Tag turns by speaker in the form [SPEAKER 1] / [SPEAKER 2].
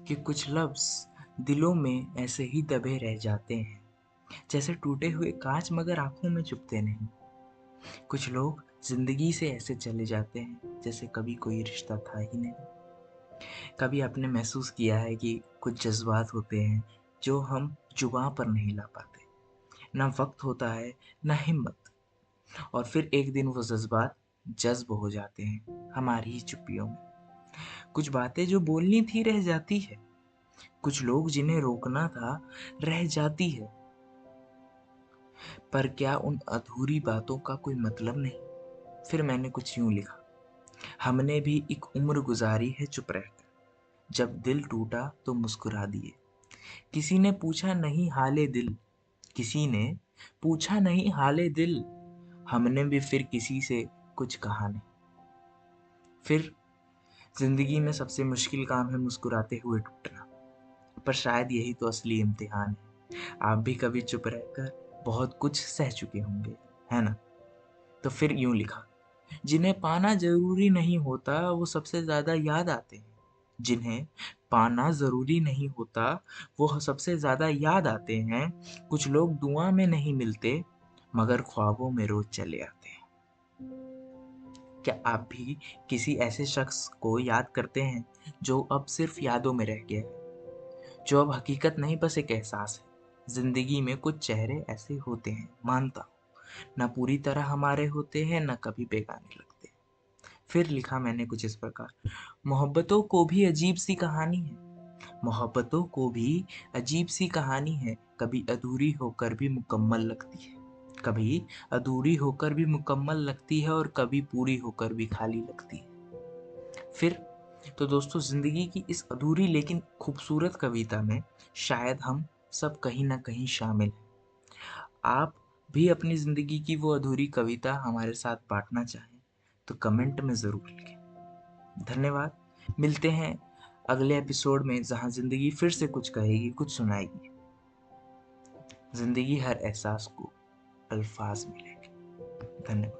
[SPEAKER 1] कि कुछ लफ्ज़ दिलों में ऐसे ही दबे रह जाते हैं, जैसे टूटे हुए काँच मगर आँखों में चुभते नहीं। कुछ लोग ज़िंदगी से ऐसे चले जाते हैं, जैसे कभी कोई रिश्ता था ही नहीं। कभी आपने महसूस किया है कि कुछ जज़्बात होते हैं, जो हम ज़ुबान पर नहीं ला पाते। ना वक़्त होता है, ना हिम्मत और फिर एक दिन वो जज़्बात जज़्ब हो जाते हैं, हमारी ही चुप्पियों में। कुछ बातें जो बोलनी थी रह जाती है, कुछ लोग जिन्हें रोकना था रह जाती है। पर क्या उन अधूरी बातों का कोई मतलब नहीं? फिर मैंने कुछ यूँ लिखा, हमने भी एक उम्र गुज़ारी है चुप रहकर, जब दिल टूटा तो मुस्कुरा दिए। किसी ने पूछा नहीं हाले दिल, किसी ने पूछा नहीं हाले दिल, हमने भी फिर किसी से कुछ कहा नहीं। फिर ज़िंदगी में सबसे मुश्किल काम है मुस्कुराते हुए टूटना, पर शायद यही तो असली इम्तिहान है। आप भी कभी चुप रहकर बहुत कुछ सह चुके होंगे, है ना? तो फिर यूँ लिखा, जिन्हें पाना ज़रूरी नहीं होता वो सबसे ज़्यादा याद आते हैं। जिन्हें पाना ज़रूरी नहीं होता वो सबसे ज़्यादा याद आते हैं। कुछ लोग दुआ में नहीं मिलते मगर ख्वाबों में रोज़ चले आते हैं। क्या आप भी किसी ऐसे शख्स को याद करते हैं जो अब सिर्फ़ यादों में रह गया है? जो अब हकीकत नहीं बस एक एहसास है। ज़िंदगी में कुछ चेहरे ऐसे होते हैं, मानता हूँ। ना पूरी तरह हमारे होते हैं, ना कभी बेगाने लगते। फिर लिखा मैंने कुछ इस प्रकार, मोहब्बतों को भी अजीब-सी कहानी है। मोहब्बतों को भी अजीब-सी कहानी है, कभी अधूरी होकर भी मुकम्मल लगती है। कभी अधूरी होकर भी मुकम्मल लगती है और कभी पूरी होकर भी खाली लगती है। फिर तो दोस्तों ज़िंदगी की इस अधूरी लेकिन खूबसूरत कविता में शायद हम सब कहीं न कहीं शामिल हैं। आप भी अपनी ज़िंदगी की वो अधूरी कविता हमारे साथ बाँटना चाहें, तो कमेंट में ज़रूर लिखें। धन्यवाद। मिलते हैं अगले एपिसोड में जहाँ ज़िंदगी फिर से कुछ कहेगी, कुछ सुनाएगी। ज़िंदगी हर एहसास को अल्फाज में लेके। धन्यवाद।